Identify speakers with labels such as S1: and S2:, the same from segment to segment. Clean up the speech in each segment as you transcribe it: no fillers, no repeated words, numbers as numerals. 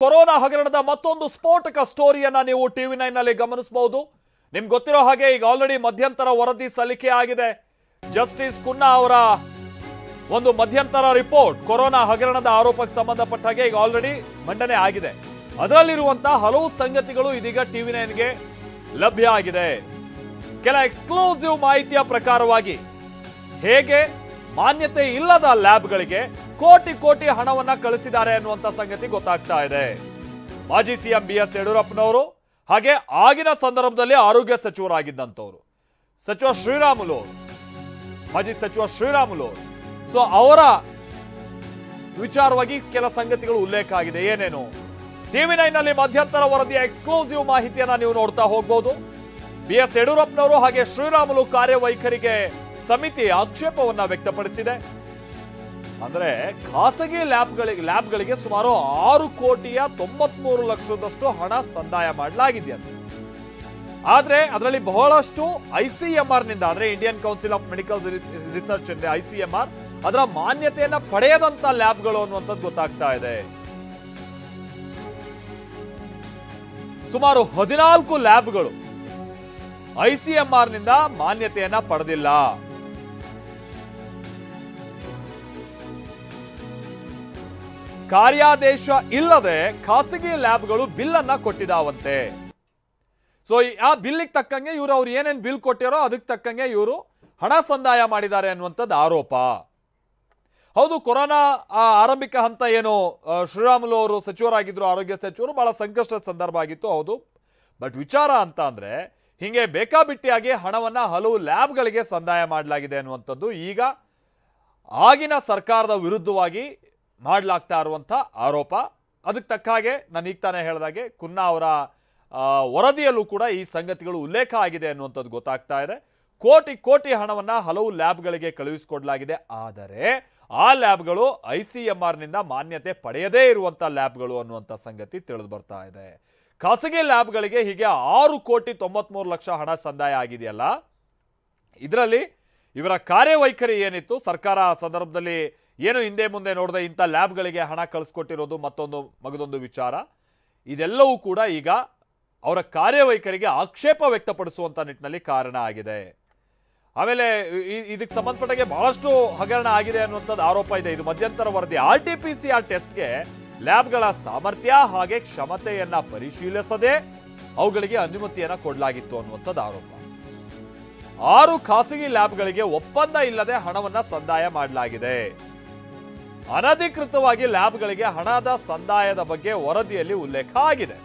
S1: Corona ಹಗರಣದ ಮತ್ತೊಂದು ಸ್ಫೋಟಕ ಸ್ಟೋರಿಯನ್ನ ನೀವು ಟಿವಿ9 ನಲ್ಲಿ ಗಮನಿಸಬಹುದು. ನಿಮ್ಗೆ ಗೊತ್ತಿರೋ ಹಾಗೆ ಈಗ ಆಲ್ರೆಡಿ ಮಧ್ಯಂತರ ವರದಿ ಸಲ್ಲಿಕೆ ಆಗಿದೆ. ಜಸ್ಟಿಸ್ ಕುನ್ನಾ ಅವರ ಒಂದು ಮಧ್ಯಂತರ ರಿಪೋರ್ಟ್ ಕೊರೋನಾ ಹಗರಣದ ಆರೋಪಕ್ಕೆ ಸಂಬಂಧಪಟ್ಟ ಹಾಗೆ ಈಗ ಆಲ್ರೆಡಿ ಮಂಡನೆ ಆಗಿದೆ. ಅದರಲ್ಲಿರುವಂತಹ ಹಲವು ಸಂಗತಿಗಳು ಇದೀಗ ಟಿವಿ9ಗೆ ಲಭ್ಯ ಆಗಿದೆ. ಕೆಲ ಎಕ್ಸ್ಕ್ಲೂಸಿವ್ ಮಾಹಿತಿಯ ಪ್ರಕಾರವಾಗಿ ಹೇಗೆ ಮಾನ್ಯತೆ ಇಲ್ಲದ ಲ್ಯಾಬ್ಗಳಿಗೆ ಕೋಟಿ ಕೋಟಿ ಹಣವನ್ನ ಕಳಿಸಿದ್ದಾರೆ ಅನ್ನುವಂತ ಸಂಗತಿ ಗೊತ್ತಾಗ್ತಾ ಇದೆ. ಮಾಜಿ ಸಿಎಂ ಬಿಎಸ್ ಯಡಿಯೂರಪ್ಪನವರು ಹಾಗೆ ಆಗಿನ ಸಂದರ್ಭದಲ್ಲಿ ಆರೋಗ್ಯ ಸಚಿವರಾಗಿದ್ದಂಥವ್ರು ಸಚಿವ ಶ್ರೀರಾಮುಲು, ಮಾಜಿ ಸಚಿವ ಶ್ರೀರಾಮುಲು, ಸೊ ಅವರ ವಿಚಾರವಾಗಿ ಕೆಲ ಸಂಗತಿಗಳು ಉಲ್ಲೇಖ ಆಗಿದೆ. ಏನೇನು ಟಿವಿ9 ನಲ್ಲಿ ಮಧ್ಯಂತರ ವರದಿಯ ಎಕ್ಸ್ಕ್ಲೂಸಿವ್ ಮಾಹಿತಿಯನ್ನ ನೀವು ನೋಡ್ತಾ ಹೋಗ್ಬೋದು. ಬಿಎಸ್ ಯಡಿಯೂರಪ್ಪನವರು ಹಾಗೆ ಶ್ರೀರಾಮುಲು ಕಾರ್ಯವೈಖರಿಗೆ ಸಮಿತಿ ಆಕ್ಷೇಪವನ್ನ ವ್ಯಕ್ತಪಡಿಸಿದೆ. ಅಂದ್ರೆ ಖಾಸಗಿ ಲ್ಯಾಬ್ಗಳಿಗೆ ಸುಮಾರು 6,93,00,000 ಹಣ ಸಂದಾಯ ಮಾಡಲಾಗಿದೆಯಂತೆ. ಆದ್ರೆ ಅದರಲ್ಲಿ ಬಹಳಷ್ಟು ICMR ನಿಂದ, ಅಂದ್ರೆ Indian Council of Medical Research ಅಂದ್ರೆ ICMR ಅದರ ಮಾನ್ಯತೆಯನ್ನ ಪಡೆಯದಂತ ಲ್ಯಾಬ್ಗಳು ಅನ್ನುವಂಥದ್ದು ಗೊತ್ತಾಗ್ತಾ ಇದೆ. ಸುಮಾರು 14 ಲ್ಯಾಬ್ಗಳು ICMR ನಿಂದ ಮಾನ್ಯತೆಯನ್ನ ಪಡೆದಿಲ್ಲ. ಕಾರ್ಯಾದೇಶ ಇಲ್ಲದೆ ಖಾಸಗಿ ಲ್ಯಾಬ್ಗಳು ಬಿಲ್ ಅನ್ನ ಕೊಟ್ಟಿದ್ದಾವಂತೆ. ಸೊ ಆ ಬಿಲ್ಗೆ ತಕ್ಕಂಗೆ ಅವ್ರು ಏನೇನು ಬಿಲ್ ಕೊಟ್ಟಿರೋ ಅದಕ್ಕೆ ತಕ್ಕಂಗೆ ಇವರು ಹಣ ಸಂದಾಯ ಮಾಡಿದ್ದಾರೆ ಅನ್ನುವಂಥದ್ದು ಆರೋಪ. ಹೌದು, ಕೊರೋನಾ ಆರಂಭಿಕ ಹಂತ ಏನು ಶ್ರೀರಾಮುಲು ಅವರು ಸಚಿವರಾಗಿದ್ರು, ಆರೋಗ್ಯ ಸಚಿವರು, ಬಹಳ ಸಂಕಷ್ಟದ ಸಂದರ್ಭ ಆಗಿತ್ತು. ಹೌದು, ಬಟ್ ವಿಚಾರ ಅಂತ ಅಂದ್ರೆ ಹಿಂಗೆ ಬೇಕಾಬಿಟ್ಟಿಯಾಗಿ ಹಣವನ್ನ ಹಲವು ಲ್ಯಾಬ್ಗಳಿಗೆ ಸಂದಾಯ ಮಾಡಲಾಗಿದೆ ಅನ್ನುವಂಥದ್ದು ಈಗ ಆಗಿನ ಸರ್ಕಾರದ ವಿರುದ್ಧವಾಗಿ ಮಾಡಲಾಗ್ತಾ ಇರುವಂಥ ಆರೋಪ. ಅದಕ್ಕೆ ತಕ್ಕ ಹಾಗೆ ನಾನು ಈಗ ತಾನೇ ಹೇಳಿದಾಗೆ ಕುನ್ನಾ ಅವರ ವರದಿಯಲ್ಲೂ ಕೂಡ ಈ ಸಂಗತಿಗಳು ಉಲ್ಲೇಖ ಆಗಿದೆ ಅನ್ನುವಂಥದ್ದು ಗೊತ್ತಾಗ್ತಾ ಇದೆ. ಕೋಟಿ ಕೋಟಿ ಹಣವನ್ನ ಹಲವು ಲ್ಯಾಬ್ಗಳಿಗೆ ಕಳುಹಿಸಿಕೊಡಲಾಗಿದೆ. ಆದರೆ ಆ ಲ್ಯಾಬ್ಗಳು ICMR ನಿಂದ ಮಾನ್ಯತೆ ಪಡೆಯದೇ ಇರುವಂಥ ಲ್ಯಾಬ್ಗಳು ಅನ್ನುವಂಥ ಸಂಗತಿ ತಿಳಿದು ಬರ್ತಾ ಇದೆ. ಖಾಸಗಿ ಲ್ಯಾಬ್ಗಳಿಗೆ ಹೀಗೆ 6,93,00,000 ಹಣ ಸಂದಾಯ ಆಗಿದೆಯಲ್ಲ, ಇದರಲ್ಲಿ ಇವರ ಕಾರ್ಯವೈಖರಿ ಏನಿತ್ತು, ಸರ್ಕಾರ ಸಂದರ್ಭದಲ್ಲಿ ಏನು ಹಿಂದೆ ಮುಂದೆ ನೋಡದೆ ಇಂಥ ಲ್ಯಾಬ್ಗಳಿಗೆ ಹಣ ಕಳಿಸ್ಕೊಟ್ಟಿರೋದು ಮಗದೊಂದು ವಿಚಾರ. ಇದೆಲ್ಲವೂ ಕೂಡ ಈಗ ಅವರ ಕಾರ್ಯವೈಖರಿಗೆ ಆಕ್ಷೇಪ ವ್ಯಕ್ತಪಡಿಸುವಂಥ ನಿಟ್ಟಿನಲ್ಲಿ ಕಾರಣ ಆಗಿದೆ. ಆಮೇಲೆ ಇದಕ್ಕೆ ಸಂಬಂಧಪಟ್ಟಾಗೆ ಬಹಳಷ್ಟು ಹಗರಣ ಆಗಿದೆ ಅನ್ನುವಂಥದ್ದು ಆರೋಪ ಇದೆ. ಇದು ಮಧ್ಯಂತರ ವರದಿ. RT-PCR ಟೆಸ್ಟ್ಗೆ ಲ್ಯಾಬ್ಗಳ ಸಾಮರ್ಥ್ಯ ಹಾಗೆ ಕ್ಷಮತೆಯನ್ನ ಪರಿಶೀಲಿಸದೆ ಅವುಗಳಿಗೆ ಅನುಮತಿಯನ್ನ ಕೊಡಲಾಗಿತ್ತು ಅನ್ನುವಂಥದ್ದು ಆರೋಪ. 6 ಖಾಸಗಿ ಲ್ಯಾಬ್ಗಳಿಗೆ ಒಪ್ಪಂದ ಇಲ್ಲದೆ ಹಣವನ್ನ ಸಂದಾಯ ಮಾಡಲಾಗಿದೆ. ಅನಧಿಕೃತವಾಗಿ ಲ್ಯಾಬ್ಗಳಿಗೆ ಹಣದ ಸಂದಾಯದ ಬಗ್ಗೆ ವರದಿಯಲ್ಲಿ ಉಲ್ಲೇಖ ಆಗಿದೆ.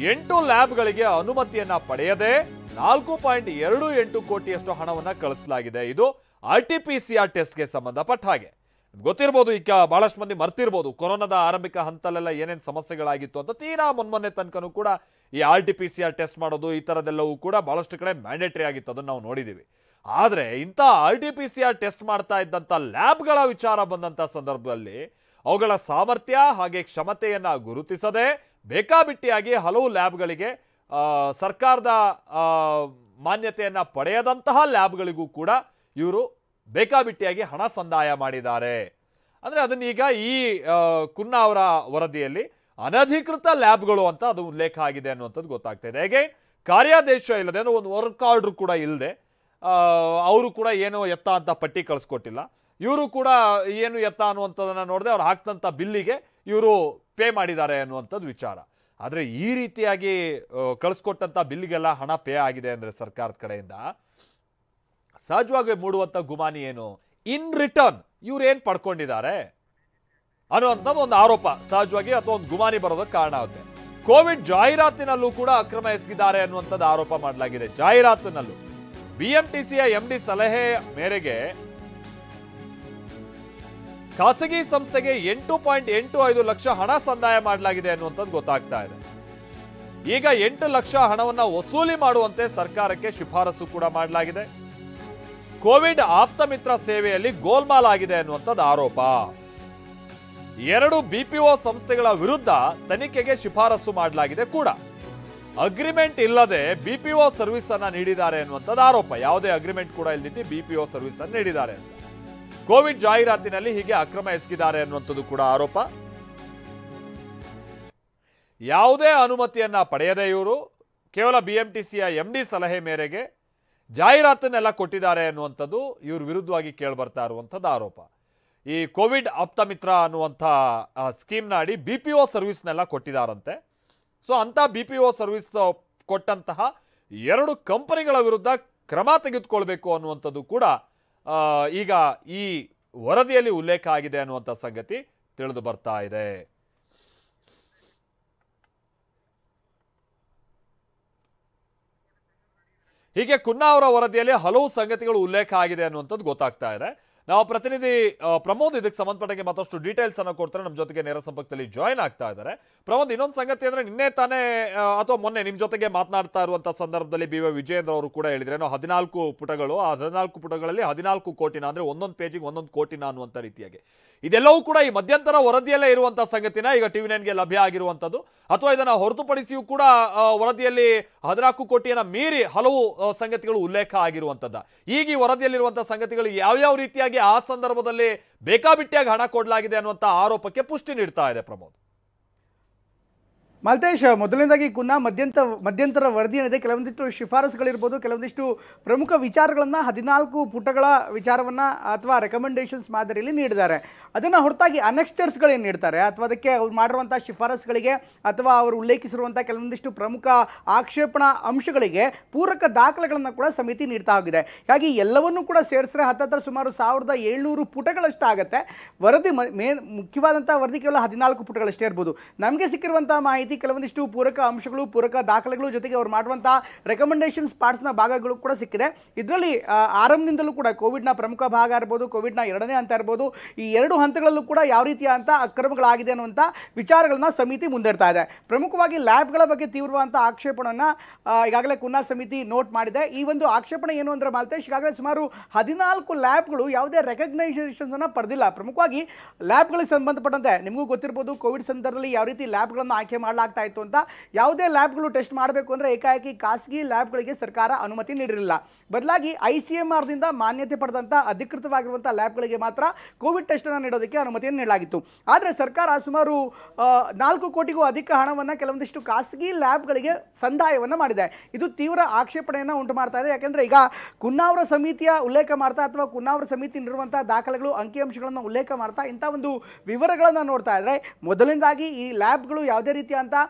S1: 8 ಲ್ಯಾಬ್ಗಳಿಗೆ ಅನುಮತಿಯನ್ನ ಪಡೆಯದೆ 4.28 ಕೋಟಿಯಷ್ಟು ಹಣವನ್ನ ಕಳಿಸಲಾಗಿದೆ. ಇದು RT-PCR ಟೆಸ್ಟ್ಗೆ ಸಂಬಂಧಪಟ್ಟ ಹಾಗೆ. ಗೊತ್ತಿರ್ಬೋದು, ಈಗ ಬಹಳಷ್ಟು ಮಂದಿ ಮರ್ತಿರ್ಬೋದು ಕೊರೋನಾದ ಆರಂಭಿಕ ಹಂತಲೆಲ್ಲ ಏನೇನು ಸಮಸ್ಯೆಗಳಾಗಿತ್ತು ಅಂತ. ತೀರಾ ಮೊನ್ನೆ ತನಕನೂ ಕೂಡ ಈ RT-PCR ಟೆಸ್ಟ್ ಮಾಡೋದು ಈ ಥರದ್ದೆಲ್ಲವೂ ಕೂಡ ಬಹಳಷ್ಟು ಕಡೆ ಮ್ಯಾಂಡೇಟರಿ ಆಗಿತ್ತು, ಅದನ್ನು ನಾವು ನೋಡಿದ್ದೀವಿ. ಆದರೆ ಇಂಥ RT-PCR ಟೆಸ್ಟ್ ಮಾಡ್ತಾ ಇದ್ದಂಥ ಲ್ಯಾಬ್ಗಳ ವಿಚಾರ ಬಂದಂಥ ಸಂದರ್ಭದಲ್ಲಿ ಅವುಗಳ ಸಾಮರ್ಥ್ಯ ಹಾಗೆ ಕ್ಷಮತೆಯನ್ನ ಗುರುತಿಸದೆ ಬೇಕಾಬಿಟ್ಟಿಯಾಗಿ ಹಲವು ಲ್ಯಾಬ್ಗಳಿಗೆ ಸರ್ಕಾರದ ಮಾನ್ಯತೆಯನ್ನ ಪಡೆಯದಂತಹ ಲ್ಯಾಬ್ಗಳಿಗೂ ಕೂಡ ಇವರು ಬೇಕಾಬಿಟ್ಟಿಯಾಗಿ ಹಣ ಸಂದಾಯ ಮಾಡಿದ್ದಾರೆ. ಅಂದರೆ ಅದನ್ನೀಗ ಈ ಕುನ್ನಾ ಅವರ ವರದಿಯಲ್ಲಿ ಅನಧಿಕೃತ ಲ್ಯಾಬ್ಗಳು ಅಂತ ಅದು ಉಲ್ಲೇಖ ಆಗಿದೆ ಅನ್ನುವಂಥದ್ದು ಗೊತ್ತಾಗ್ತಾ ಇದೆ. ಹೇಗೆ ಕಾರ್ಯಾದೇಶ ಇಲ್ಲದೆ, ಅಂದರೆ ಒಂದು ವರ್ಕ್ ಆರ್ಡರ್ ಕೂಡ ಇಲ್ಲದೆ, ಅವರು ಕೂಡ ಏನೋ ಎತ್ತ ಅಂತ ಪಟ್ಟಿ ಕಳಿಸ್ಕೊಟ್ಟಿಲ್ಲ, ಇವರು ಕೂಡ ಏನು ಎತ್ತ ಅನ್ನುವಂಥದ್ದನ್ನು ನೋಡದೆ ಅವ್ರು ಹಾಕ್ತಂಥ ಬಿಲ್ಲಿಗೆ ಇವರು ಪೇ ಮಾಡಿದ್ದಾರೆ ಅನ್ನುವಂಥದ್ದು ವಿಚಾರ. ಆದರೆ ಈ ರೀತಿಯಾಗಿ ಕಳಿಸ್ಕೊಟ್ಟಂಥ ಬಿಲ್ಲಿಗೆಲ್ಲ ಹಣ ಪೇ ಆಗಿದೆ ಅಂದರೆ ಸರ್ಕಾರದ ಕಡೆಯಿಂದ ಸಹಜವಾಗಿ ಮೂಡುವಂಥ ಗುಮಾನಿ ಏನು, ಇನ್ ರಿಟರ್ನ್ ಇವ್ರು ಏನು ಪಡ್ಕೊಂಡಿದ್ದಾರೆ ಅನ್ನುವಂಥದ್ದು ಒಂದು ಆರೋಪ ಸಹಜವಾಗಿ ಅಥವಾ ಒಂದು ಗುಮಾನಿ ಬರೋದಕ್ಕೆ ಕಾರಣ ಆಗುತ್ತೆ. ಕೋವಿಡ್ ಜಾಹೀರಾತಿನಲ್ಲೂ ಕೂಡ ಅಕ್ರಮ ಎಸಗಿದ್ದಾರೆ ಅನ್ನುವಂಥದ್ದು ಆರೋಪ ಮಾಡಲಾಗಿದೆ. ಜಾಹೀರಾತಿನಲ್ಲೂ BMTCಯ MD ಸಲಹೆ ಮೇರೆಗೆ ಖಾಸಗಿ ಸಂಸ್ಥೆಗೆ 8.85 ಲಕ್ಷ ಹಣ ಸಂದಾಯ ಮಾಡಲಾಗಿದೆ ಅನ್ನುವಂಥದ್ದು ಗೊತ್ತಾಗ್ತಾ ಇದೆ. ಈಗ 8 ಲಕ್ಷ ಹಣವನ್ನ ವಸೂಲಿ ಮಾಡುವಂತೆ ಸರ್ಕಾರಕ್ಕೆ ಶಿಫಾರಸು ಕೂಡ ಮಾಡಲಾಗಿದೆ. ಕೋವಿಡ್ ಆಪ್ತ ಮಿತ್ರ ಸೇವೆಯಲ್ಲಿ ಗೋಲ್ಮಾಲ್ ಆಗಿದೆ ಅನ್ನುವಂಥದ್ದು ಆರೋಪ. 2 BPO ಸಂಸ್ಥೆಗಳ ವಿರುದ್ಧ ತನಿಖೆಗೆ ಶಿಫಾರಸು ಮಾಡಲಾಗಿದೆ ಕೂಡ. ಅಗ್ರಿಮೆಂಟ್ ಇಲ್ಲದೆ BPO ಸರ್ವಿಸ್ ಅನ್ನ ನೀಡಿದ್ದಾರೆ ಅನ್ನುವಂಥದ್ದು ಆರೋಪ. ಯಾವುದೇ ಅಗ್ರಿಮೆಂಟ್ ಕೂಡ ಇಲ್ಲದಿದ್ದು BPO ಸರ್ವಿಸ್ ಅನ್ನು ನೀಡಿದ್ದಾರೆ ಅಂತ. ಕೋವಿಡ್ ಜಾಹೀರಾತಿನಲ್ಲಿ ಹೀಗೆ ಅಕ್ರಮ ಎಸಗಿದ್ದಾರೆ ಅನ್ನುವಂಥದ್ದು ಕೂಡ ಆರೋಪ. ಯಾವುದೇ ಅನುಮತಿಯನ್ನು ಪಡೆಯದೇ ಇವರು ಕೇವಲ BMTCಯ MD ಸಲಹೆ ಮೇರೆಗೆ ಜಾಹೀರಾತನ್ನೆಲ್ಲ ಕೊಟ್ಟಿದ್ದಾರೆ ಅನ್ನುವಂಥದ್ದು ಇವ್ರ ವಿರುದ್ಧವಾಗಿ ಕೇಳಿಬರ್ತಾ ಇರುವಂಥದ್ದು ಆರೋಪ. ಈ ಕೋವಿಡ್ ಆಪ್ತಮಿತ್ರ ಅನ್ನುವಂಥ ಸ್ಕೀಮ್ನ ಅಡಿ BPO ಸರ್ವಿಸ್ನೆಲ್ಲ ಕೊಟ್ಟಿದ್ದಾರಂತೆ. ಸೊ ಅಂಥ BPO ಸರ್ವಿಸ್ ಕೊಟ್ಟಂತಹ 2 ಕಂಪನಿಗಳ ವಿರುದ್ಧ ಕ್ರಮ ತೆಗೆದುಕೊಳ್ಬೇಕು ಅನ್ನುವಂಥದ್ದು ಕೂಡ ಈಗ ಈ ವರದಿಯಲ್ಲಿ ಉಲ್ಲೇಖ ಆಗಿದೆ ಅನ್ನುವಂಥ ಸಂಗತಿ ತಿಳಿದು ಬರ್ತಾ ಇದೆ. ಹೀಗೆ ಕುನ್ನಾ ಅವರ ವರದಿಯಲ್ಲಿ ಹಲವು ಸಂಗತಿಗಳು ಉಲ್ಲೇಖ ಆಗಿದೆ ಅನ್ನುವಂಥದ್ದು ಗೊತ್ತಾಗ್ತಾ ಇದೆ. ನಾವು ಪ್ರತಿನಿಧಿ ಪ್ರಮೋದ್ ಇದಕ್ಕೆ ಸಂಬಂಧಪಟ್ಟಂಗೆ ಮತ್ತಷ್ಟು ಡೀಟೇಲ್ಸ್ ಅನ್ನು ಕೊಡ್ತಾರೆ. ನಮ್ಮ ಜೊತೆಗೆ ನೇರ ಸಂಪರ್ಕದಲ್ಲಿ ಜಾಯಿನ್ ಆಗ್ತಾ ಇದ್ದಾರೆ. ಪ್ರಮೋದ್, ಇನ್ನೊಂದು ಸಂಗತಿ ಅಂದ್ರೆ ನಿನ್ನೆ ತಾನೇ ಅಥವಾ ಮೊನ್ನೆ ನಿಮ್ಮ ಜೊತೆಗೆ ಮಾತನಾಡ್ತಾ ಇರುವಂತಹ ಸಂದರ್ಭದಲ್ಲಿ BY ವಿಜಯೇಂದ್ರ ಅವರು ಕೂಡ ಹೇಳಿದ್ರೆ 14 ಪುಟಗಳು, ಆ 14 ಪುಟಗಳಲ್ಲಿ 14 ಕೋಟಿನ ಅಂದ್ರೆ ಒಂದೊಂದು ಪೇಜಿಗೆ 11 ಕೋಟಿನ ಅನ್ನುವಂಥ ರೀತಿಯಾಗಿ ಇದೆಲ್ಲವೂ ಕೂಡ ಈ ಮಧ್ಯಂತರ ವರದಿಯಲ್ಲೇ ಇರುವಂತಹ ಸಂಗತಿನ ಈಗ TV9ಗೆ ಲಭ್ಯ ಆಗಿರುವಂಥದ್ದು, ಅಥವಾ ಇದನ್ನ ಹೊರತುಪಡಿಸಿಯೂ ಕೂಡ ವರದಿಯಲ್ಲಿ 14 ಕೋಟಿಯನ್ನ ಮೀರಿ ಹಲವು ಸಂಗತಿಗಳು ಉಲ್ಲೇಖ ಆಗಿರುವಂಥದ್ದು. ಈಗ ಈ ವರದಿಯಲ್ಲಿರುವಂತಹ ಸಂಗತಿಗಳು ಯಾವ್ಯಾವ ರೀತಿಯಾಗಿ ಆ ಸಂದರ್ಭದಲ್ಲಿ ಬೇಕಾಬಿಟ್ಟಿಯಾಗಿ ಹಣ ಕೊಡಲಾಗಿದೆ ಅನ್ನುವಂಥ ಆರೋಪಕ್ಕೆ ಪುಷ್ಟಿ ನೀಡ್ತಾ ಇದೆ ಪ್ರಮೋದ್?
S2: ಮಾಲ್ತೇಶ್, ಮೊದಲನೇದಾಗಿ ಕುನ್ನಾ ಮಧ್ಯಂತರ ವರದಿ ಏನಿದೆ, ಕೆಲವೊಂದಿಷ್ಟು ಶಿಫಾರಸುಗಳಿರ್ಬೋದು, ಕೆಲವೊಂದಿಷ್ಟು ಪ್ರಮುಖ ವಿಚಾರಗಳನ್ನು 14 ಪುಟಗಳ ವಿಚಾರವನ್ನು ಅಥವಾ ರೆಕಮೆಂಡೇಶನ್ಸ್ ಮಾದರಿಯಲ್ಲಿ ನೀಡಿದ್ದಾರೆ. ಅದನ್ನು ಹೊರತಾಗಿ ಅನೆಕ್ಸ್ಟರ್ಸ್ಗಳೇನು ನೀಡ್ತಾರೆ ಅಥವಾ ಅದಕ್ಕೆ ಅವ್ರು ಮಾಡಿರುವಂಥ ಶಿಫಾರಸುಗಳಿಗೆ ಅಥವಾ ಅವರು ಉಲ್ಲೇಖಿಸಿರುವಂಥ ಕೆಲವೊಂದಿಷ್ಟು ಪ್ರಮುಖ ಆಕ್ಷೇಪಣಾ ಅಂಶಗಳಿಗೆ ಪೂರಕ ದಾಖಲೆಗಳನ್ನು ಕೂಡ ಸಮಿತಿ ನೀಡ್ತಾ ಹೋಗಿದೆ. ಹಾಗಾಗಿ ಎಲ್ಲವನ್ನೂ ಕೂಡ ಸೇರಿಸಿದ್ರೆ ಹತ್ತತ್ರ ಸುಮಾರು 1700 ಪುಟಗಳಷ್ಟು ಆಗುತ್ತೆ. ವರದಿ ಮುಖ್ಯವಾದಂಥ ವರದಿ ಕೇವಲ 14 ಪುಟಗಳಷ್ಟೇ ಇರ್ಬೋದು. ನಮಗೆ ಸಿಕ್ಕಿರುವಂಥ ಮಾಹಿತಿ ಕೆಲವೊಂದಿಷ್ಟು ಪೂರಕ ಅಂಶಗಳು, ಪೂರಕ ದಾಖಲೆಗಳು, ಜೊತೆಗೆ ಅವ್ರು ಮಾಡುವಂತಹ ರೆಕಮೆಂಡೇಶನ್ಸ್ ಪಾರ್ಟ್ಸ್ನ ಭಾಗಗಳು ಕೂಡ ಸಿಕ್ಕಿದೆ. ಇದರಲ್ಲಿ ಆರಂಭದಿಂದಲೂ ಕೂಡ ಕೋವಿಡ್ನ ಪ್ರಮುಖ ಭಾಗ ಇರ್ಬೋದು, ಕೋವಿಡ್ನ 2ನೇ ಹಂತ ಇರ್ಬೋದು, ಈ 2 ಹಂತಗಳಲ್ಲೂ ಕೂಡ ಯಾವ ರೀತಿಯಾದಂಥ ಅಕ್ರಮಗಳಾಗಿದೆ ಅನ್ನುವಂಥ ವಿಚಾರಗಳನ್ನ ಸಮಿತಿ ಮುಂದಿಡ್ತಾ ಇದೆ. ಪ್ರಮುಖವಾಗಿ ಲ್ಯಾಬ್ಗಳ ಬಗ್ಗೆ ತೀವ್ರವಾದಂಥ ಆಕ್ಷೇಪಣೆಯನ್ನು ಈಗಾಗಲೇ ಕುನ್ನಾ ಸಮಿತಿ ನೋಟ್ ಮಾಡಿದೆ. ಈ ಒಂದು ಆಕ್ಷೇಪಣೆ ಏನು ಅಂದರೆ ಮಾಲ್ತೇಶ್, ಈಗಾಗಲೇ ಸುಮಾರು 14 ಲ್ಯಾಬ್ಗಳು ಯಾವುದೇ ರೆಕಗ್ನೈಸೇಷನ್ಸ್ ಅನ್ನು ಪಡೆದಿಲ್ಲ. ಪ್ರಮುಖವಾಗಿ ಲ್ಯಾಬ್ಗಳಿಗೆ ಸಂಬಂಧಪಟ್ಟಂತೆ ನಿಮಗೂ ಗೊತ್ತಿರ್ಬೋದು, ಕೋವಿಡ್ ಸಂದರ್ಭದಲ್ಲಿ ಯಾವ ರೀತಿ ಲ್ಯಾಬ್ಗಳನ್ನು ಆಯ್ಕೆ ಮಾಡಲಾಗ್ತಾ ಇತ್ತು ಅಂತ. ಯಾವುದೇ ಲ್ಯಾಬ್ಗಳು ಟೆಸ್ಟ್ ಮಾಡಬೇಕು ಅಂದರೆ ಏಕಾಏಕಿ ಖಾಸಗಿ ಲ್ಯಾಬ್ಗಳಿಗೆ ಸರ್ಕಾರ ಅನುಮತಿ ನೀಡಿರಲಿಲ್ಲ. ಬದಲಾಗಿ ICMR ದಿಂದ ಮಾನ್ಯತೆ ಪಡೆದಂಥ ಅಧಿಕೃತವಾಗಿರುವಂಥ ಲ್ಯಾಬ್ಗಳಿಗೆ ಮಾತ್ರ ಕೋವಿಡ್ ಟೆಸ್ಟನ್ನು ನೀಡೋದಕ್ಕೆ ಅನುಮತಿಯನ್ನು ನೀಡಲಾಗಿತ್ತು. ಆದರೆ ಸರ್ಕಾರ ಸುಮಾರು 4 ಕೋಟಿಗೂ ಅಧಿಕ ಹಣವನ್ನು ಕೆಲವೊಂದಿಷ್ಟು ಖಾಸಗಿ ಲ್ಯಾಬ್ಗಳಿಗೆ ಸಂದಾಯವನ್ನು ಮಾಡಿದೆ. ಇದು ತೀವ್ರ ಆಕ್ಷೇಪಣೆಯನ್ನು ಉಂಟು ಮಾಡ್ತಾ ಇದೆ. ಯಾಕೆಂದರೆ ಈಗ ಕುನ್ನಾ ಅವರ ಸಮಿತಿಯ ಉಲ್ಲೇಖ ಮಾಡ್ತಾ ಅಥವಾ ಕುನ್ನಾ ಅವರ ಸಮಿತಿ ನೀಡಿರುವಂಥ ದಾಖಲೆಗಳು, ಅಂಕಿಅಂಶಗಳನ್ನು ಉಲ್ಲೇಖ ಮಾಡ್ತಾ ಇಂಥ ಒಂದು ವಿವರಗಳನ್ನು ನೋಡ್ತಾ ಇದ್ದರೆ, ಮೊದಲಿಂದಾಗಿ ಈ ಲ್ಯಾಬ್ಗಳು ಯಾವುದೇ ರೀತಿಯ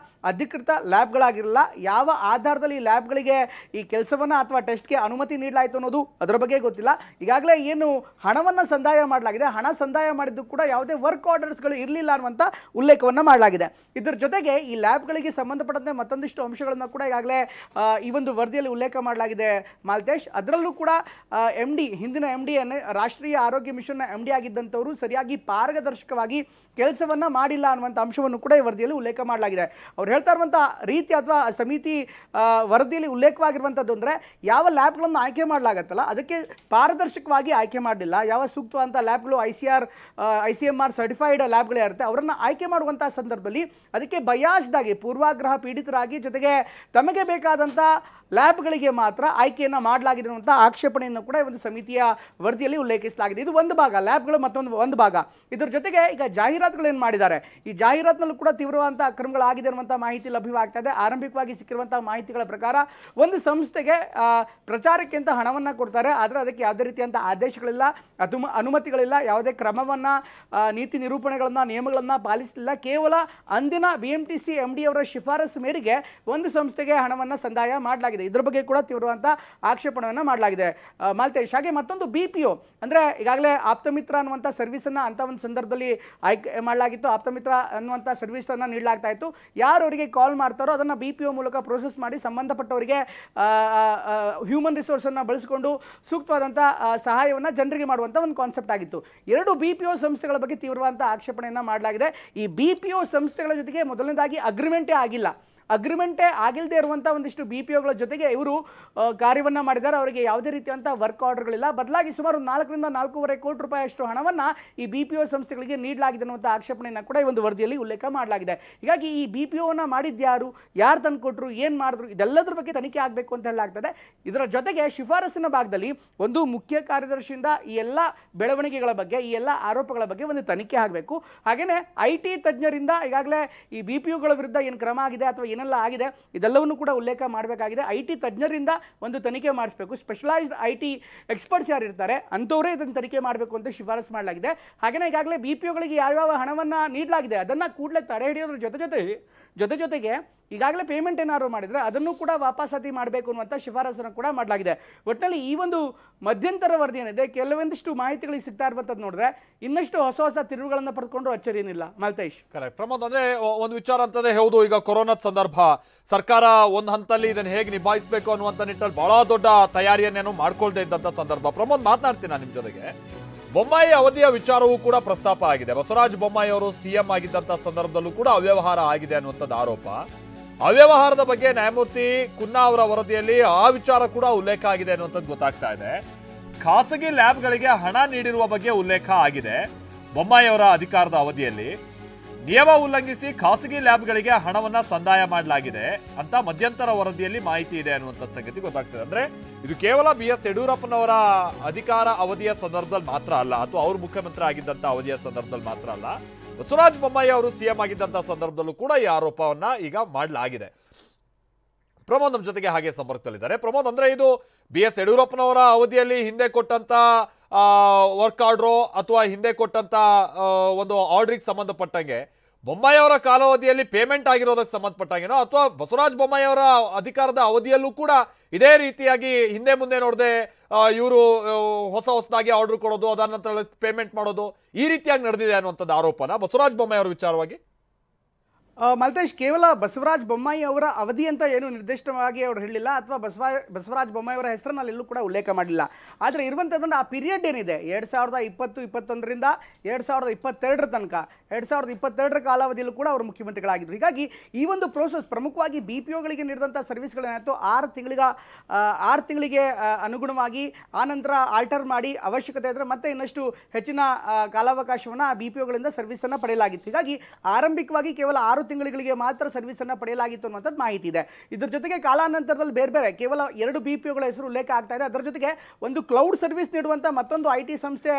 S2: ಅಧಿಕೃತ ಲ್ಯಾಬ್ಗಳಾಗಿರಲಿಲ್ಲ. ಯಾವ ಆಧಾರದಲ್ಲಿ ಈ ಲ್ಯಾಬ್ಗಳಿಗೆ ಈ ಕೆಲಸವನ್ನು ಅಥವಾ ಟೆಸ್ಟ್ಗೆ ಅನುಮತಿ ನೀಡಲಾಯಿತು ಅನ್ನೋದು ಅದರ ಬಗ್ಗೆ ಗೊತ್ತಿಲ್ಲ. ಈಗಾಗಲೇ ಏನು ಹಣವನ್ನು ಸಂದಾಯ ಮಾಡಲಾಗಿದೆ, ಹಣ ಸಂದಾಯ ಮಾಡಿದ್ದು ಕೂಡ ಯಾವುದೇ ವರ್ಕ್ ಆರ್ಡರ್ಸ್ಗಳು ಇರಲಿಲ್ಲ ಅನ್ನುವಂಥ ಉಲ್ಲೇಖವನ್ನು ಮಾಡಲಾಗಿದೆ. ಇದರ ಜೊತೆಗೆ ಈ ಲ್ಯಾಬ್ಗಳಿಗೆ ಸಂಬಂಧಪಟ್ಟಂತೆ ಮತ್ತೊಂದಿಷ್ಟು ಅಂಶಗಳನ್ನು ಕೂಡ ಈಗಾಗಲೇ ಈ ಒಂದು ವರದಿಯಲ್ಲಿ ಉಲ್ಲೇಖ ಮಾಡಲಾಗಿದೆ ಮಾಲ್ತೇಶ್. ಅದರಲ್ಲೂ ಕೂಡ ಹಿಂದಿನ MD ರಾಷ್ಟ್ರೀಯ ಆರೋಗ್ಯ ಮಿಷನ್ನ MD ಆಗಿದ್ದಂಥವರು ಸರಿಯಾಗಿ ಪಾರದರ್ಶಕವಾಗಿ ಕೆಲಸವನ್ನು ಮಾಡಿಲ್ಲ ಅನ್ನುವಂಥ ಅಂಶವನ್ನು ಕೂಡ ಈ ವರದಿಯಲ್ಲಿ ಉಲ್ಲೇಖ ಮಾಡಲಾಗಿದೆ. ಅವ್ರು ಹೇಳ್ತಾ ಇರುವಂಥ ರೀತಿ ಅಥವಾ ಸಮಿತಿ ವರದಿಯಲ್ಲಿ ಉಲ್ಲೇಖವಾಗಿರುವಂಥದ್ದು ಅಂದರೆ, ಯಾವ ಲ್ಯಾಬ್ಗಳನ್ನು ಆಯ್ಕೆ ಮಾಡಲಾಗತ್ತಲ್ಲ ಅದಕ್ಕೆ ಪಾರದರ್ಶಕವಾಗಿ ಆಯ್ಕೆ ಮಾಡಲಿಲ್ಲ. ಯಾವ ಸೂಕ್ತವಾದಂಥ ಲ್ಯಾಬ್ಗಳು ICMR ಸರ್ಟಿಫೈಡ್ ಲ್ಯಾಬ್ಗಳೇ ಇರುತ್ತೆ, ಅವರನ್ನು ಆಯ್ಕೆ ಮಾಡುವಂಥ ಸಂದರ್ಭದಲ್ಲಿ ಅದಕ್ಕೆ ಬಯಾಸ್ಡ್ ಆಗಿ, ಪೂರ್ವಾಗ್ರಹ ಪೀಡಿತರಾಗಿ, ಜೊತೆಗೆ ತಮಗೆ ಬೇಕಾದಂಥ ಲ್ಯಾಬ್ಗಳಿಗೆ ಮಾತ್ರ ಆಯ್ಕೆಯನ್ನು ಮಾಡಲಾಗಿದೆ ಅನ್ನುವಂಥ ಆಕ್ಷೇಪಣೆಯನ್ನು ಕೂಡ ಈ ಒಂದು ಸಮಿತಿಯ ವರದಿಯಲ್ಲಿ ಉಲ್ಲೇಖಿಸಲಾಗಿದೆ. ಇದು ಒಂದು ಭಾಗ, ಲ್ಯಾಬ್ಗಳು ಒಂದು ಭಾಗ. ಇದರ ಜೊತೆಗೆ ಈಗ ಜಾಹೀರಾತುಗಳೇನು ಮಾಡಿದ್ದಾರೆ, ಈ ಜಾಹೀರಾತಿನಲ್ಲೂ ಕೂಡ ತೀವ್ರವಾದಂಥ ಅಕ್ರಮಗಳಾಗಿದೆ ಅನ್ನುವಂಥ ಮಾಹಿತಿ ಲಭ್ಯವಾಗ್ತಾ ಇದೆ. ಆರಂಭಿಕವಾಗಿ ಸಿಕ್ಕಿರುವಂಥ ಮಾಹಿತಿಗಳ ಪ್ರಕಾರ ಒಂದು ಸಂಸ್ಥೆಗೆ ಪ್ರಚಾರಕ್ಕೆ ಅಂತ ಹಣವನ್ನು ಕೊಡ್ತಾರೆ, ಆದರೆ ಅದಕ್ಕೆ ಯಾವುದೇ ರೀತಿಯಂಥ ಆದೇಶಗಳಿಲ್ಲ, ಅನುಮತಿಗಳಿಲ್ಲ, ಯಾವುದೇ ಕ್ರಮವನ್ನು, ನೀತಿ ನಿರೂಪಣೆಗಳನ್ನು, ನಿಯಮಗಳನ್ನು ಪಾಲಿಸಲಿಲ್ಲ. ಕೇವಲ ಅಂದಿನ BMTC MD ಅವರ ಶಿಫಾರಸು ಮೇರೆಗೆ ಒಂದು ಸಂಸ್ಥೆಗೆ ಹಣವನ್ನು ಸಂದಾಯ ಮಾಡಲಾಗಿದೆ. ಇದರ ಬಗ್ಗೆ ಕೂಡ ತೀವ್ರವಾದಂಥ ಆಕ್ಷೇಪಣೆಯನ್ನು ಮಾಡಲಾಗಿದೆ ಮಾಲ್ತೇಶ್. ಹಾಗೆ ಮತ್ತೊಂದು BPO ಅಂದರೆ ಈಗಾಗಲೇ ಆಪ್ತಮಿತ್ರ ಅನ್ನುವಂಥ ಸರ್ವಿಸನ್ನು ಅಂಥ ಒಂದು ಸಂದರ್ಭದಲ್ಲಿ ಆಯ್ಕೆ ಮಾಡಲಾಗಿತ್ತು. ಆಪ್ತಮಿತ್ರ ಅನ್ನುವಂಥ ಸರ್ವಿಸನ್ನು ನೀಡಲಾಗ್ತಾ ಇತ್ತು. ಯಾರು ಅವರಿಗೆ ಕಾಲ್ ಮಾಡ್ತಾರೋ ಅದನ್ನು BPO ಮೂಲಕ ಪ್ರೋಸೆಸ್ ಮಾಡಿ ಸಂಬಂಧಪಟ್ಟವರಿಗೆ ಹ್ಯೂಮನ್ ರಿಸೋರ್ಸನ್ನು ಬಳಸಿಕೊಂಡು ಸೂಕ್ತವಾದಂಥ ಸಹಾಯವನ್ನು ಜನರಿಗೆ ಮಾಡುವಂಥ ಒಂದು ಕಾನ್ಸೆಪ್ಟ್ ಆಗಿತ್ತು. 2 BPO ಸಂಸ್ಥೆಗಳ ಬಗ್ಗೆ ತೀವ್ರವಾದಂಥ ಆಕ್ಷೇಪಣೆಯನ್ನು ಮಾಡಲಾಗಿದೆ. ಈ BPO ಸಂಸ್ಥೆಗಳ ಜೊತೆಗೆ ಮೊದಲನೇದಾಗಿ ಅಗ್ರಿಮೆಂಟೇ ಆಗಿಲ್ಲ. ಅಗ್ರಿಮೆಂಟೇ ಆಗಿಲ್ಲದೆ ಇರುವಂಥ ಒಂದಿಷ್ಟು BPOಗಳ ಜೊತೆಗೆ ಇವರು ಕಾರ್ಯವನ್ನು ಮಾಡಿದ್ದಾರೆ. ಅವರಿಗೆ ಯಾವುದೇ ರೀತಿಯಂಥ ವರ್ಕ್ ಆರ್ಡರ್ಗಳಿಲ್ಲ. ಬದಲಾಗಿ ಸುಮಾರು 4 ರಿಂದ 4.5 ಕೋಟಿ ರೂಪಾಯಿಯಷ್ಟು ಹಣವನ್ನು ಈ BPO ಸಂಸ್ಥೆಗಳಿಗೆ ನೀಡಲಾಗಿದೆ ಅನ್ನುವಂಥ ಆಕ್ಷೇಪಣೆಯನ್ನು ಕೂಡ ಈ ಒಂದು ವರದಿಯಲ್ಲಿ ಉಲ್ಲೇಖ ಮಾಡಲಾಗಿದೆ. ಹೀಗಾಗಿ ಈ BPOವನ್ನು ಮಾಡಿದ್ಯಾರು, ಯಾರು ತಂದು ಕೊಟ್ಟರು, ಏನು ಮಾಡಿದ್ರು, ಇದೆಲ್ಲದರ ಬಗ್ಗೆ ತನಿಖೆ ಆಗಬೇಕು ಅಂತ ಹೇಳಲಾಗ್ತದೆ. ಇದರ ಜೊತೆಗೆ ಶಿಫಾರಸಿನ ಭಾಗದಲ್ಲಿ ಒಂದು ಮುಖ್ಯ ಕಾರ್ಯದರ್ಶಿಯಿಂದ ಈ ಎಲ್ಲ ಬೆಳವಣಿಗೆಗಳ ಬಗ್ಗೆ, ಈ ಎಲ್ಲ ಆರೋಪಗಳ ಬಗ್ಗೆ ಒಂದು ತನಿಖೆ ಆಗಬೇಕು. ಹಾಗೆಯೇ IT ತಜ್ಞರಿಂದ ಈಗಾಗಲೇ ಈ BPOಗಳ ವಿರುದ್ಧ ಏನು ಕ್ರಮ ಆಗಿದೆ ಅಥವಾ ಏನೆಲ್ಲ ಆಗಿದೆ ಇದೆಲ್ಲವನ್ನು ಕೂಡ ಉಲ್ಲೇಖ ಮಾಡಬೇಕಾಗಿದೆ. IT ತಜ್ಞರಿಂದ ಒಂದು ತನಿಖೆ ಮಾಡಿಸಬೇಕು. ಸ್ಪೆಷಲೈಸ್ಡ್ IT ಎಕ್ಸ್ಪರ್ಟ್ಸ್ ಯಾರು ಇರ್ತಾರೆ ಅಂಥವರೇ ಇದನ್ನು ತನಿಖೆ ಮಾಡಬೇಕು ಅಂತ ಶಿಫಾರಸು ಮಾಡಲಾಗಿದೆ. ಹಾಗೆಯೇ ಈಗಾಗಲೇ BPOಗಳಿಗೆ ಯಾವ್ಯಾವ ಹಣವನ್ನು ನೀಡಲಾಗಿದೆ ಅದನ್ನು ಕೂಡಲೇ ತಡೆ ಹಿಡಿಯೋದ್ರ ಜೊತೆಗೆ ಈಗಾಗಲೇ ಪೇಮೆಂಟ್ ಏನಾದ್ರು ಮಾಡಿದರೆ ಅದನ್ನು ಕೂಡ ವಾಪಸಾತಿ ಮಾಡಬೇಕು ಅನ್ನುವಂಥ ಶಿಫಾರಸನ್ನು ಕೂಡ ಮಾಡಲಾಗಿದೆ. ಒಟ್ಟಿನಲ್ಲಿ ಈ ಒಂದು ಮಧ್ಯಂತರ ವರದಿ ಏನಿದೆ ಕೆಲವೊಂದಿಷ್ಟು ಮಾಹಿತಿಗಳಿಗೆ ಸಿಗ್ತಾ ಇರುವಂಥದ್ದು ನೋಡಿದ್ರೆ ಇನ್ನಷ್ಟು ಹೊಸ ತಿರುವುಗಳನ್ನು ಪಡೆದುಕೊಂಡು ಅಚ್ಚರಿಯೇನಿಲ್ಲ. ಮಲ್ತೇಶ್,
S1: ಕರೆಕ್ಟ್ ಪ್ರಮೋದ್. ಅಂದ್ರೆ ಒಂದು ವಿಚಾರ ಅಂತಂದ್ರೆ ಹೌದು, ಈಗ ಕೊರೋನಾ ಸಂದರ್ಭ ಸರ್ಕಾರ ಒಂದು ಹಂತದಲ್ಲಿ ಇದನ್ನು ಹೇಗೆ ನಿಭಾಯಿಸಬೇಕು ಅನ್ನುವಂಥ ನಿಟ್ಟಲ್ಲಿ ಬಹಳ ದೊಡ್ಡ ತಯಾರಿಯನ್ನೇನು ಮಾಡ್ಕೊಳ್ದೇ ಇದ್ದಂಥ ಸಂದರ್ಭ. ಪ್ರಮೋದ್, ಮಾತನಾಡ್ತೀನಿ ನಾನು ನಿಮ್ಮ ಜೊತೆಗೆ. ಬೊಮ್ಮಾಯಿ ಅವಧಿಯ ವಿಚಾರವೂ ಕೂಡ ಪ್ರಸ್ತಾಪ ಆಗಿದೆ. ಬಸವರಾಜ ಬೊಮ್ಮಾಯಿ ಅವರು CM ಆಗಿದ್ದಂಥ ಸಂದರ್ಭದಲ್ಲೂ ಕೂಡ ಅವ್ಯವಹಾರ ಆಗಿದೆ ಅನ್ನುವಂಥದ್ದು ಆರೋಪ. ಅವ್ಯವಹಾರದ ಬಗ್ಗೆ ನ್ಯಾಯಮೂರ್ತಿ ಕುನ್ನಾ ಅವರ ವರದಿಯಲ್ಲಿ ಆ ವಿಚಾರ ಕೂಡ ಉಲ್ಲೇಖ ಆಗಿದೆ ಅನ್ನುವಂಥದ್ದು ಗೊತ್ತಾಗ್ತಾ ಇದೆ. ಖಾಸಗಿ ಲ್ಯಾಬ್ಗಳಿಗೆ ಹಣ ನೀಡಿರುವ ಬಗ್ಗೆ ಉಲ್ಲೇಖ ಆಗಿದೆ. ಬೊಮ್ಮಾಯಿ ಅವರ ಅಧಿಕಾರದ ಅವಧಿಯಲ್ಲಿ ನಿಯಮ ಉಲ್ಲಂಘಿಸಿ ಖಾಸಗಿ ಲ್ಯಾಬ್ಗಳಿಗೆ ಹಣವನ್ನ ಸಂದಾಯ ಮಾಡಲಾಗಿದೆ ಅಂತ ಮಧ್ಯಂತರ ವರದಿಯಲ್ಲಿ ಮಾಹಿತಿ ಇದೆ ಅನ್ನುವಂಥ ಸಂಗತಿ ಗೊತ್ತಾಗ್ತದೆ. ಅಂದ್ರೆ ಇದು ಕೇವಲ BS ಯಡಿಯೂರಪ್ಪನವರ ಅಧಿಕಾರ ಅವಧಿಯ ಸಂದರ್ಭದಲ್ಲಿ ಮಾತ್ರ ಅಲ್ಲ, ಅಥವಾ ಅವರು ಮುಖ್ಯಮಂತ್ರಿ ಆಗಿದ್ದಂಥ ಅವಧಿಯ ಸಂದರ್ಭದಲ್ಲಿ ಮಾತ್ರ ಅಲ್ಲ, ಬಸವರಾಜ ಬೊಮ್ಮಾಯಿ ಅವರು CM ಆಗಿದ್ದಂಥ ಸಂದರ್ಭದಲ್ಲೂ ಕೂಡ ಈ ಆರೋಪವನ್ನ ಈಗ ಮಾಡಲಾಗಿದೆ. ಪ್ರಮೋದ್ ನಮ್ಮ ಜೊತೆಗೆ ಹಾಗೆ ಸಂಪರ್ಕದಲ್ಲಿದ್ದಾರೆ. ಪ್ರಮೋದ್, ಅಂದ್ರೆ ಇದು BS ಯಡಿಯೂರಪ್ಪನವರ ಅವಧಿಯಲ್ಲಿ ಹಿಂದೆ ಕೊಟ್ಟಂತ ವರ್ಕ್ ಆರ್ಡ್ರೋ ಅಥವಾ ಹಿಂದೆ ಕೊಟ್ಟಂತ ಒಂದು ಆರ್ಡ್ರಿಗೆ ಸಂಬಂಧಪಟ್ಟಂಗೆ ಬೊಮ್ಮಾಯಿ ಅವರ ಕಾಲಾವಧಿಯಲ್ಲಿ ಪೇಮೆಂಟ್ ಆಗಿರೋದಕ್ಕೆ ಸಂಬಂಧಪಟ್ಟಂಗೆನೋ, ಅಥವಾ ಬಸವರಾಜ ಬೊಮ್ಮಾಯಿ ಅವರ ಅಧಿಕಾರದ ಅವಧಿಯಲ್ಲೂ ಕೂಡ ಇದೇ ರೀತಿಯಾಗಿ ಹಿಂದೆ ಮುಂದೆ ನೋಡದೆ ಇವರು ಹೊಸದಾಗಿ ಆರ್ಡರ್ ಕೊಡೋದು, ಅದಾದ ನಂತರ ಪೇಮೆಂಟ್ ಮಾಡೋದು, ಈ ರೀತಿಯಾಗಿ ನಡೆದಿದೆ ಅನ್ನುವಂಥದ್ದು ಆರೋಪನ ಬಸವರಾಜ ಬೊಮ್ಮಾಯಿ ಅವರ ವಿಚಾರವಾಗಿ.
S2: ಮಲ್ತೇಶ್, ಕೇವಲ ಬಸವರಾಜ ಬೊಮ್ಮಾಯಿ ಅವರ ಅವಧಿ ಅಂತ ಏನು ನಿರ್ದಿಷ್ಟವಾಗಿ ಅವರು ಹೇಳಲಿಲ್ಲ, ಅಥವಾ ಬಸವರಾಜ ಬೊಮ್ಮಾಯಿ ಅವರ ಹೆಸರನ್ನು ಅಲ್ಲೆಲ್ಲೂ ಕೂಡ ಉಲ್ಲೇಖ ಮಾಡಿಲ್ಲ. ಆದರೆ ಇರುವಂಥದ್ದನ್ನು ಆ ಪೀರಿಯಡ್ ಏನಿದೆ 2020-21ರಿಂದ 2022 ತನಕ 2022 ಕಾಲಾವಧಿಯಲ್ಲೂ ಕೂಡ ಅವರು ಮುಖ್ಯಮಂತ್ರಿಗಳಾಗಿದ್ದರು. ಹೀಗಾಗಿ ಈ ಒಂದು ಪ್ರೋಸೆಸ್ ಪ್ರಮುಖವಾಗಿ BPOಗಳಿಗೆ ನೀಡಿದಂಥ ಸರ್ವಿಸ್ಗಳೇನಾಯಿತು 6 ತಿಂಗಳಿಗೆ ಅನುಗುಣವಾಗಿ ಆನಂತರ ಆಲ್ಟರ್ ಮಾಡಿ ಅವಶ್ಯಕತೆ ಇದ್ದರೆ ಮತ್ತೆ ಇನ್ನಷ್ಟು ಹೆಚ್ಚಿನ ಕಾಲಾವಕಾಶವನ್ನು BPOಗಳಿಂದ ಸರ್ವಿಸನ್ನು ಪಡೆಯಲಾಗಿತ್ತು. ಹೀಗಾಗಿ ಆರಂಭಿಕವಾಗಿ ಕೇವಲ 6 ತಿಂಗಳಿಗೆ ಮಾತ್ರ ಸರ್ವಿಸನ್ನು ಪಡೆಯಲಾಗಿತ್ತು ಅನ್ನುವಂಥದ್ದು ಮಾಹಿತಿ ಇದೆ. ಇದರ ಜೊತೆಗೆ ಕಾಲಾನಂತರದಲ್ಲಿ ಬೇರೆ ಕೇವಲ 2 BPOಗಳ ಹೆಸರು ಉಲ್ಲೇಖ ಆಗ್ತಾ ಇದೆ. ಅದರ ಜೊತೆಗೆ ಒಂದು ಕ್ಲೌಡ್ ಸರ್ವಿಸ್ ನೀಡುವಂಥ ಮತ್ತೊಂದು IT ಸಂಸ್ಥೆ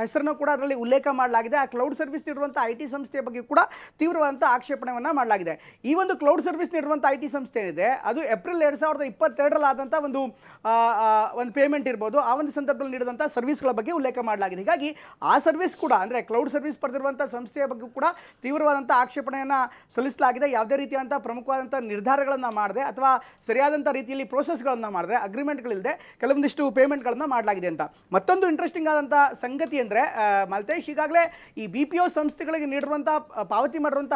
S2: ಹೆಸರನ್ನು ಕೂಡ ಅದರಲ್ಲಿ ಉಲ್ಲೇಖ ಮಾಡಲಾಗಿದೆ. ಆ ಕ್ಲೌಡ್ ಸರ್ವಿಸ್ ನೀಡುವಂಥ IT ಸಂಸ್ಥೆಯ ಬಗ್ಗೆ ಕೂಡ ತೀವ್ರವಾದಂಥ ಆಕ್ಷೇಪಣೆಯನ್ನು ಮಾಡಲಾಗಿದೆ. ಈ ಒಂದು ಕ್ಲೌಡ್ ಸರ್ವಿಸ್ ನೀಡುವಂಥ IT ಸಂಸ್ಥೆ ಏನಿದೆ ಅದು ಏಪ್ರಿಲ್ 2022ರಲ್ಲಿ ಆದಂಥ ಒಂದು ಪೇಮೆಂಟ್ ಇರ್ಬೋದು, ಆ ಒಂದು ಸಂದರ್ಭದಲ್ಲಿ ನೀಡಿದಂಥ ಸರ್ವಿಸ್ಗಳ ಬಗ್ಗೆ ಉಲ್ಲೇಖ ಮಾಡಲಾಗಿದೆ. ಹೀಗಾಗಿ ಆ ಸರ್ವಿಸ್ ಕೂಡ ಅಂದರೆ ಕ್ಲೌಡ್ ಸರ್ವಿಸ್ ಪಡೆದಿರುವಂಥ ಸಂಸ್ಥೆಯ ಬಗ್ಗೆ ಕೂಡ ತೀವ್ರವಾದಂಥ ಆಕ್ಷೇಪಣೆಯನ್ನು ಸಲ್ಲಿಸಲಾಗಿದೆ. ಯಾವುದೇ ರೀತಿಯಾದಂಥ ಪ್ರಮುಖವಾದಂಥ ನಿರ್ಧಾರಗಳನ್ನು ಮಾಡದೆ ಅಥವಾ ಸರಿಯಾದಂಥ ರೀತಿಯಲ್ಲಿ ಪ್ರೋಸೆಸ್ಗಳನ್ನು ಮಾಡಿದ್ರೆ ಅಗ್ರಿಮೆಂಟ್ಗಳಿಲ್ಲದೆ ಕೆಲವೊಂದಿಷ್ಟು ಪೇಮೆಂಟ್ಗಳನ್ನು ಮಾಡಲಾಗಿದೆ ಅಂತ. ಮತ್ತೊಂದು ಇಂಟ್ರೆಸ್ಟಿಂಗ್ ಆದಂಥ ಸಂಗತಿ ಅಂದರೆ ಮಲ್ತೇಶ್, ಈಗಾಗಲೇ ಈ BPO ಸಂಸ್ಥೆಗಳಿಗೆ ನೀಡಿರುವಂಥ ಪಾವತಿ ಮಾಡಿರುವಂಥ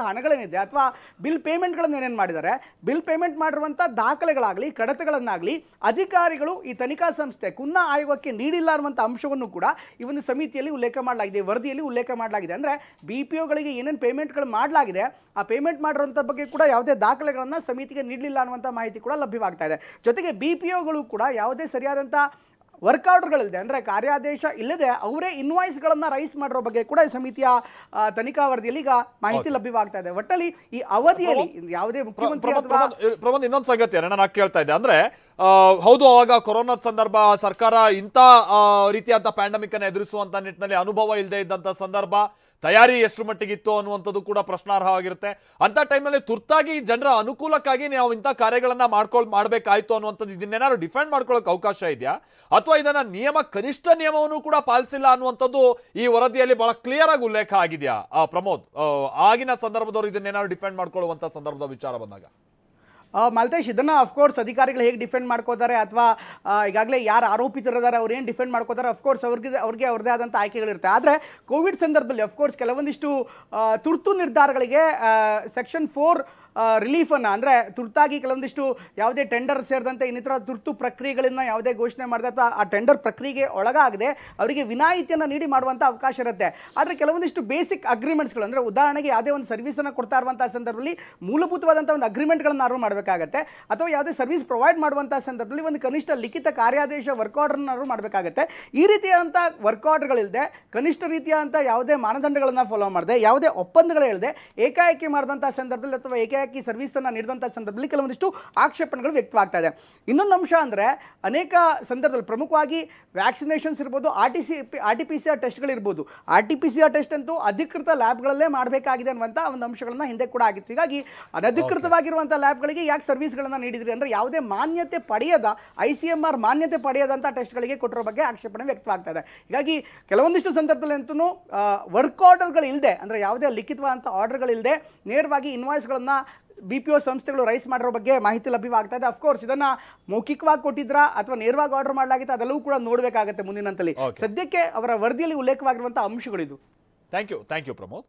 S2: ಹಣಗಳೇನಿದೆ ಅಥವಾ ಬಿಲ್ ಪೇಮೆಂಟ್ಗಳನ್ನು ಏನೇನು ಮಾಡಿದ್ದಾರೆ, ಬಿಲ್ ಪೇಮೆಂಟ್ ಮಾಡಿರುವಂಥ ದಾಖಲೆಗಳಾಗಲಿ ಕಡತಗಳನ್ನಾಗಲಿ ಅಧಿಕಾರಿಗಳು ಈ ತನಿಖಾ ಸಂಸ್ಥೆ ಕುನ್ನಾ ಆಯೋಗಕ್ಕೆ ನೀಡಿಲ್ಲ ಅನ್ನುವಂಥ ಅಂಶವನ್ನು ಕೂಡ ಈ ಒಂದು ಸಮಿತಿಯಲ್ಲಿ ಉಲ್ಲೇಖ ಮಾಡಲಾಗಿದೆ, ವರದಿಯಲ್ಲಿ ಉಲ್ಲೇಖ ಮಾಡಲಾಗಿದೆ. ಅಂದರೆ BPOಗಳಿಗೆ ಏನೇನು ಪೇಮೆಂಟ್ಗಳು ಮಾಡಲಾಗಿದೆ ಆ ಪೇಮೆಂಟ್ ಮಾಡಿರುವಂಥ ಬಗ್ಗೆ ಕೂಡ ಯಾವುದೇ ದಾಖಲೆಗಳನ್ನು ಸಮಿತಿಗೆ ನೀಡಲಿಲ್ಲ ಅನ್ನುವಂಥ ಮಾಹಿತಿ ಕೂಡ ಲಭ್ಯವಾಗ್ತಾ ಇದೆ. ಜೊತೆಗೆ BPOಗಳು ಕೂಡ ಯಾವುದೇ ಸರಿಯಾದಂಥ ವರ್ಕ್ ಆರ್ಡರ್ಗಳಿದೆ ಅಂದರೆ ಕಾರ್ಯಾದೇಶ ಇಲ್ಲದೆ ಅವರೇ ಇನ್ವಾಯ್ಸ್ಗಳನ್ನು ರೈಸ್ ಮಾಡಿರೋ ಬಗ್ಗೆ ಕೂಡ ಈ ಸಮಿತಿಯ ತನಿಖಾ ವರದಿಯಲ್ಲಿ ಈಗ ಮಾಹಿತಿ ಲಭ್ಯವಾಗ್ತಾ ಇದೆ. ಒಟ್ಟಲ್ಲಿ ಈ ಅವಧಿಯಲ್ಲಿ ಯಾವುದೇ ಮುಖ್ಯಮಂತ್ರಿ
S1: ಪ್ರಮೋದ್, ಇನ್ನೊಂದು ಸಂಗತಿ ನಾನು ಕೇಳ್ತಾ ಇದ್ದೆ ಅಂದ್ರೆ ಹೌದು, ಅವಾಗ ಕೊರೋನಾ ಸಂದರ್ಭ ಸರ್ಕಾರ ಇಂಥ ರೀತಿಯಾದ ಪ್ಯಾಂಡಮಿಕ್ ಅನ್ನು ಎದುರಿಸುವಂತ ನಿಟ್ಟಿನಲ್ಲಿ ಅನುಭವ ಇಲ್ಲದೆ ಇದ್ದಂಥ ಸಂದರ್ಭ, ತಯಾರಿ ಎಷ್ಟು ಮಟ್ಟಿಗಿತ್ತು ಅನ್ನುವಂಥದ್ದು ಕೂಡ ಪ್ರಶ್ನಾರ್ಹವಾಗಿರುತ್ತೆ. ಅಂತ ಟೈಮ್ನಲ್ಲಿ ತುರ್ತಾಗಿ ಜನರ ಅನುಕೂಲಕ್ಕಾಗಿ ನಾವು ಇಂಥ ಕಾರ್ಯಗಳನ್ನ ಮಾಡಬೇಕಾಯ್ತು ಅನ್ನುವಂಥದ್ದು, ಇದನ್ನೇನಾದ್ರು ಡಿಫೆಂಡ್ ಮಾಡ್ಕೊಳ್ಳೋಕೆ ಅವಕಾಶ ಇದೆಯಾ, ಅಥವಾ ಇದನ್ನ ಕನಿಷ್ಠ ನಿಯಮವನ್ನು ಕೂಡ ಪಾಲಿಸಿಲ್ಲ ಅನ್ನುವಂಥದ್ದು ಈ ವರದಿಯಲ್ಲಿ ಬಹಳ ಕ್ಲಿಯರ್ ಆಗಿ ಉಲ್ಲೇಖ ಆಗಿದೆಯಾ ಪ್ರಮೋದ್? ಆಗಿನ ಸಂದರ್ಭದವರು ಇದನ್ನೇನಾದ್ರು ಡಿಫೆಂಡ್ ಮಾಡ್ಕೊಳ್ಳುವಂಥ ಸಂದರ್ಭದ ವಿಚಾರ ಬಂದಾಗ
S2: ಮಲ್ತೇಶ್, ಇದನ್ನು ಅಫ್ಕೋರ್ಸ್ ಅಧಿಕಾರಿಗಳು ಹೇಗೆ ಡಿಫೆಂಡ್ ಮಾಡ್ಕೋತಾರೆ ಅಥವಾ ಈಗಾಗಲೇ ಯಾರು ಆರೋಪಿತರಿದ್ದಾರೆ ಅವ್ರು ಏನು ಡಿಫೆಂಡ್ ಮಾಡ್ಕೋತಾರೆ, ಅಫ್ಕೋರ್ಸ್ ಅವ್ರಿಗೆ ಅವ್ರದ್ದೇ ಆದಂಥ ಆಯ್ಕೆಗಳಿರುತ್ತೆ. ಆದರೆ ಕೋವಿಡ್ ಸಂದರ್ಭದಲ್ಲಿ ಅಫ್ಕೋರ್ಸ್ ಕೆಲವೊಂದಿಷ್ಟು ತುರ್ತು ನಿರ್ಧಾರಗಳಿಗೆ ಸೆಕ್ಷನ್ 4 ರಿಲೀಫನ್ನು ಅಂದರೆ ತುರ್ತಾಗಿ ಕೆಲವೊಂದಿಷ್ಟು ಯಾವುದೇ ಟೆಂಡರ್ ಸೇರಿದಂತೆ ಇನ್ನಿತರ ತುರ್ತು ಪ್ರಕ್ರಿಯೆಗಳನ್ನು ಯಾವುದೇ ಘೋಷಣೆ ಮಾಡಿದೆ ಅಥವಾ ಆ ಟೆಂಡರ್ ಪ್ರಕ್ರಿಯೆಗೆ ಒಳಗಾಗದೆ ಅವರಿಗೆ ವಿನಾಯಿತಿಯನ್ನು ನೀಡಿ ಮಾಡುವಂಥ ಅವಕಾಶ ಇರುತ್ತೆ. ಆದರೆ ಕೆಲವೊಂದಿಷ್ಟು ಬೇಸಿಕ್ ಅಗ್ರಿಮೆಂಟ್ಸ್ಗಳು ಅಂದರೆ ಉದಾಹರಣೆಗೆ ಯಾವುದೇ ಒಂದು ಸರ್ವಿಸನ್ನು ಕೊಡ್ತಾ ಇರುವಂಥ ಸಂದರ್ಭದಲ್ಲಿ ಮೂಲಭೂತವಾದಂಥ ಒಂದು ಅಗ್ರಿಮೆಂಟ್ಗಳನ್ನು ನಾವು ಮಾಡಬೇಕಾಗತ್ತೆ, ಅಥವಾ ಯಾವುದೇ ಸರ್ವಿಸ್ ಪ್ರೊವೈಡ್ ಮಾಡುವಂಥ ಸಂದರ್ಭದಲ್ಲಿ ಒಂದು ಕನಿಷ್ಠ ಲಿಖಿತ ಕಾರ್ಯಾದೇಶ ವರ್ಕ್ ಆರ್ಡರ್ನ ಮಾಡಬೇಕಾಗತ್ತೆ. ಈ ರೀತಿಯಾದಂಥ ವರ್ಕ್ ಆರ್ಡರ್ಗಳಿಲ್ಲದೆ, ಕನಿಷ್ಠ ರೀತಿಯಾದಂಥ ಯಾವುದೇ ಮಾನದಂಡಗಳನ್ನು ಫಾಲೋ ಮಾಡದೆ, ಯಾವುದೇ ಒಪ್ಪಂದಗಳು ಇಲ್ಲದೆ ಏಕಾಏಕಿ ಮಾಡಿದಂಥ ಸಂದರ್ಭದಲ್ಲಿ ಅಥವಾ ಏಕಾಏಕಿ ಸರ್ವಿಸನ್ನು ನೀಡಿದಂಥ ಸಂದರ್ಭದಲ್ಲಿ ಕೆಲವೊಂದಿಷ್ಟು ಆಕ್ಷೇಪಣೆಗಳು ವ್ಯಕ್ತವಾಗ್ತಾ ಇದೆ. ಇನ್ನೊಂದು ಅಂಶ ಅಂದರೆ ಅನೇಕ ಸಂದರ್ಭದಲ್ಲಿ ಪ್ರಮುಖವಾಗಿ ವ್ಯಾಕ್ಸಿನೇಷನ್ಸ್ ಇರ್ಬೋದು, RT-PCR ಟೆಸ್ಟ್ಗಳಿರ್ಬೋದು. RT-PCR ಟೆಸ್ಟ್ ಅಂತೂ ಅಧಿಕೃತ ಲ್ಯಾಬ್ಗಳಲ್ಲೇ ಮಾಡಬೇಕಾಗಿದೆ ಅನ್ನುವಂಥ ಒಂದು ಅಂಶಗಳನ್ನು ಹಿಂದೆ ಕೂಡ ಆಗಿತ್ತು. ಹೀಗಾಗಿ ಅನಧಿಕೃತವಾಗಿರುವಂಥ ಲ್ಯಾಬ್ಗಳಿಗೆ ಯಾಕೆ ಸರ್ವಿಸ್ಗಳನ್ನು ನೀಡಿದ್ರಿ ಅಂದರೆ ಯಾವುದೇ ಮಾನ್ಯತೆ ಪಡೆಯದ, ICMR ಮಾನ್ಯತೆ ಪಡೆಯದಂಥ ಟೆಸ್ಟ್ಗಳಿಗೆ ಕೊಟ್ಟಿರೋ ಬಗ್ಗೆ ಆಕ್ಷೇಪಣೆ ವ್ಯಕ್ತವಾಗ್ತಾ ಇದೆ. ಹೀಗಾಗಿ ಕೆಲವೊಂದಿಷ್ಟು ಸಂದರ್ಭದಲ್ಲಿ ಅಂತೂ ವರ್ಕ್ ಆರ್ಡರ್ಗಳು ಇಲ್ಲದೆ, ಅಂದರೆ ಯಾವುದೇ ಲಿಖಿತವಾದಂಥ ಆರ್ಡರ್ಗಳಿಲ್ಲದೆ ನೇರವಾಗಿ ಇನ್ವಾಯ್ಸ್ಗಳನ್ನು BPO ಸಂಸ್ಥೆಗಳು ರೈಸ್ ಮಾಡಿರೋ ಬಗ್ಗೆ ಮಾಹಿತಿ ಲಭ್ಯವಾಗ್ತಾ ಇದೆ. ಅಫ್ಕೋರ್ಸ್ ಇದನ್ನು ಮೌಖಿಕವಾಗಿ ಕೊಟ್ಟಿದ್ರಾ ಅಥವಾ ನೇರವಾಗಿ ಆರ್ಡರ್ ಮಾಡಲಾಗಿತ್ತು ಅದೆಲ್ಲವೂ ಕೂಡ ನೋಡಬೇಕಾಗುತ್ತೆ ಮುಂದಿನಂತಲ್ಲಿ. ಸದ್ಯಕ್ಕೆ ಅವರ ವರದಿಯಲ್ಲಿ ಉಲ್ಲೇಖವಾಗಿರುವಂಥ ಅಂಶಗಳಿದು.
S1: Thank you Pramod.